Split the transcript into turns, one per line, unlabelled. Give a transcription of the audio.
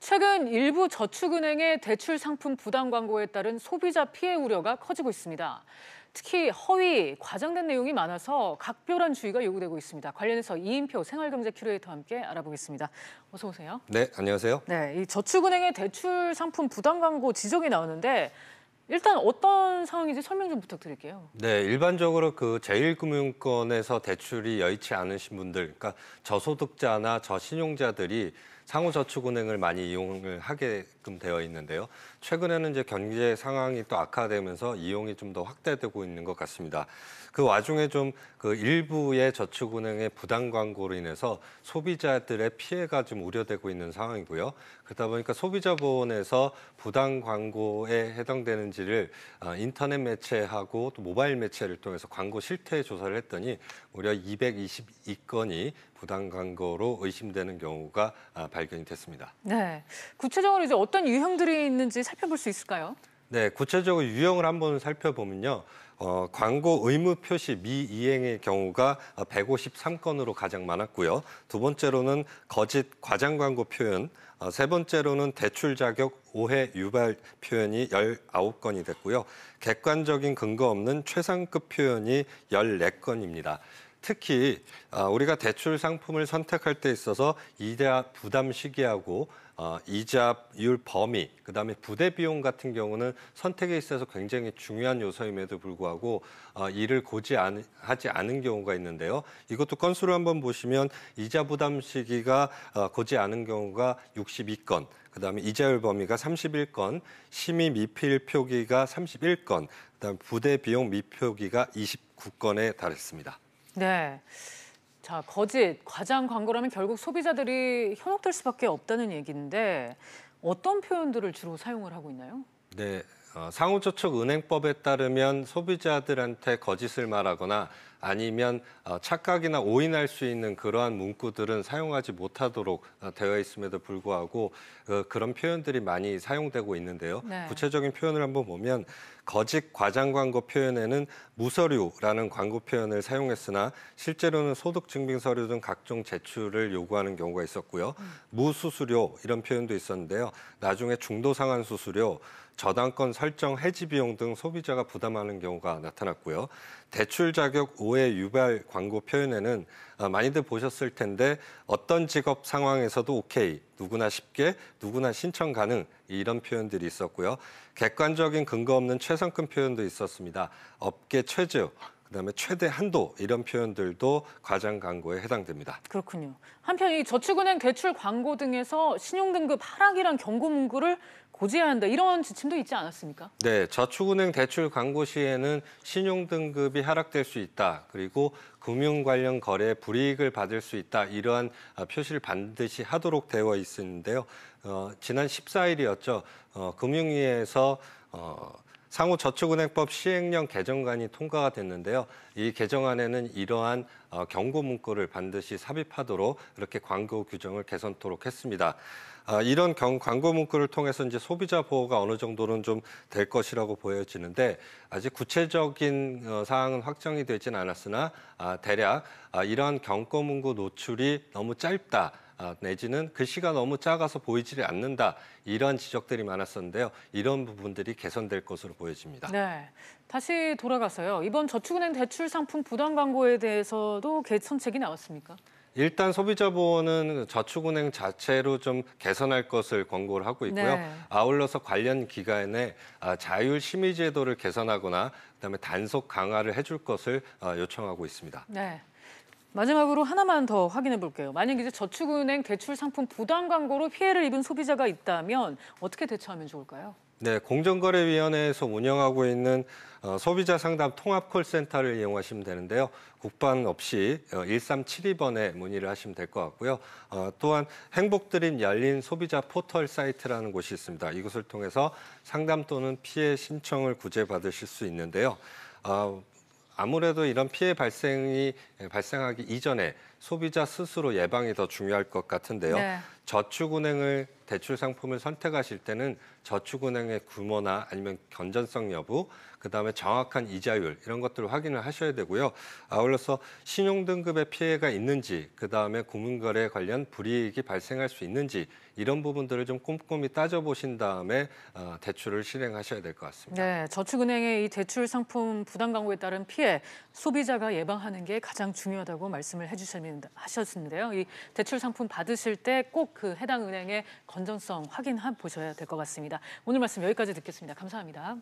최근 일부 저축은행의 대출 상품 부당 광고에 따른 소비자 피해 우려가 커지고 있습니다. 특히 허위, 과장된 내용이 많아서 각별한 주의가 요구되고 있습니다. 관련해서 이인표 생활경제 큐레이터와 함께 알아보겠습니다. 어서 오세요.
네, 안녕하세요.
네, 이 저축은행의 대출 상품 부당 광고 지적이 나오는데 일단 어떤 상황인지 설명 좀 부탁드릴게요.
네, 일반적으로 그 제1금융권에서 대출이 여의치 않으신 분들, 그러니까 저소득자나 저신용자들이 상호저축은행을 많이 이용을 하게끔 되어 있는데요. 최근에는 이제 경제 상황이 또 악화되면서 이용이 좀 더 확대되고 있는 것 같습니다. 그 와중에 좀 그 일부의 저축은행의 부당 광고로 인해서 소비자들의 피해가 좀 우려되고 있는 상황이고요. 그러다 보니까 소비자보호원에서 부당 광고에 해당되는지를 인터넷 매체하고 또 모바일 매체를 통해서 광고 실태 조사를 했더니 무려 222건이 부당 광고로 의심되는 경우가 발견이 됐습니다.
네, 구체적으로 이제 어떤 유형들이 있는지 살펴볼 수 있을까요?
네, 구체적으로 유형을 한번 살펴보면요. 광고 의무 표시 미이행의 경우가 153건으로 가장 많았고요. 두 번째로는 거짓 과장 광고 표현, 세 번째로는 대출 자격 오해 유발 표현이 19건이 됐고요. 객관적인 근거 없는 최상급 표현이 14건입니다. 특히 우리가 대출 상품을 선택할 때 있어서 이자 부담 시기하고 이자율 범위, 그다음에 부대 비용 같은 경우는 선택에 있어서 굉장히 중요한 요소임에도 불구하고 이를 하지 않은 경우가 있는데요. 이것도 건수를 한번 보시면 이자 부담 시기가 고지 않은 경우가 62건, 그다음에 이자율 범위가 31건, 심의 미필 표기가 31건, 그다음에 부대 비용 미표기가 29건에 달했습니다.
네. 자, 거짓, 과장 광고라면 결국 소비자들이 현혹될 수밖에 없다는 얘기인데 어떤 표현들을 주로 사용을 하고 있나요?
네, 상호저축은행법에 따르면 소비자들한테 거짓을 말하거나 아니면 착각이나 오인할 수 있는 그러한 문구들은 사용하지 못하도록 되어 있음에도 불구하고 그런 표현들이 많이 사용되고 있는데요.
네.
구체적인 표현을 한번 보면 거짓 과장 광고 표현에는 무서류라는 광고 표현을 사용했으나 실제로는 소득증빙 서류 등 각종 제출을 요구하는 경우가 있었고요. 무수수료 이런 표현도 있었는데요. 나중에 중도상환 수수료, 저당권 설정 해지 비용 등 소비자가 부담하는 경우가 나타났고요. 대출 자격 오해 유발 광고 표현에는 많이들 보셨을 텐데 어떤 직업 상황에서도 오케이, 누구나 쉽게, 누구나 신청 가능 이런 표현들이 있었고요. 객관적인 근거 없는 최상급 표현도 있었습니다. 업계 최저, 그다음에 최대 한도 이런 표현들도 과장 광고에 해당됩니다.
그렇군요. 한편 이 저축은행 대출 광고 등에서 신용등급 하락이란 경고 문구를 고지해야 한다 이런 지침도 있지 않았습니까?
네, 저축은행 대출 광고 시에는 신용등급이 하락될 수 있다. 그리고 금융 관련 거래에 불이익을 받을 수 있다. 이러한 표시를 반드시 하도록 되어 있는데요. 지난 14일이었죠. 금융위에서 상호저축은행법 시행령 개정안이 통과가 됐는데요. 이 개정안에는 이러한 경고 문구를 반드시 삽입하도록 이렇게 광고 규정을 개선토록 했습니다. 이런 광고 문구를 통해서 이제 소비자 보호가 어느 정도는 좀 될 것이라고 보여지는데 아직 구체적인 사항은 확정이 되진 않았으나 대략 이러한 경고 문구 노출이 너무 짧다. 내지는 글씨가 너무 작아서 보이지 않는다. 이런 지적들이 많았었는데요. 이런 부분들이 개선될 것으로 보여집니다.
네, 다시 돌아가서요. 이번 저축은행 대출 상품 부당 광고에 대해서도 개선책이 나왔습니까?
일단 소비자보호는 저축은행 자체로 좀 개선할 것을 권고를 하고 있고요.
네.
아울러서 관련 기관에 자율 심의 제도를 개선하거나 그다음에 단속 강화를 해줄 것을 요청하고 있습니다.
네. 마지막으로 하나만 더 확인해 볼게요. 만약 이제 저축은행 대출 상품 부당 광고로 피해를 입은 소비자가 있다면 어떻게 대처하면 좋을까요?
네, 공정거래위원회에서 운영하고 있는 소비자 상담 통합 콜센터를 이용하시면 되는데요. 국번 없이 1372번에 문의를 하시면 될 것 같고요. 또한 행복드림 열린 소비자 포털 사이트라는 곳이 있습니다. 이곳을 통해서 상담 또는 피해 신청을 구제받으실 수 있는데요. 아무래도 이런 피해 발생하기 이전에 소비자 스스로 예방이 더 중요할 것 같은데요.
네.
저축은행을 대출 상품을 선택하실 때는 저축은행의 규모나 아니면 건전성 여부, 그다음에 정확한 이자율 이런 것들을 확인을 하셔야 되고요. 아울러서 신용등급의 피해가 있는지, 그다음에 금융거래 관련 불이익이 발생할 수 있는지 이런 부분들을 좀 꼼꼼히 따져보신 다음에 대출을 실행하셔야 될 것 같습니다.
네, 저축은행의 이 대출 상품 부당 광고에 따른 피해 소비자가 예방하는 게 가장 중요하다고 말씀을 하셨는데요. 이 대출 상품 받으실 때 꼭 그 해당 은행의 건전성 확인해 보셔야 될 것 같습니다. 오늘 말씀 여기까지 듣겠습니다. 감사합니다.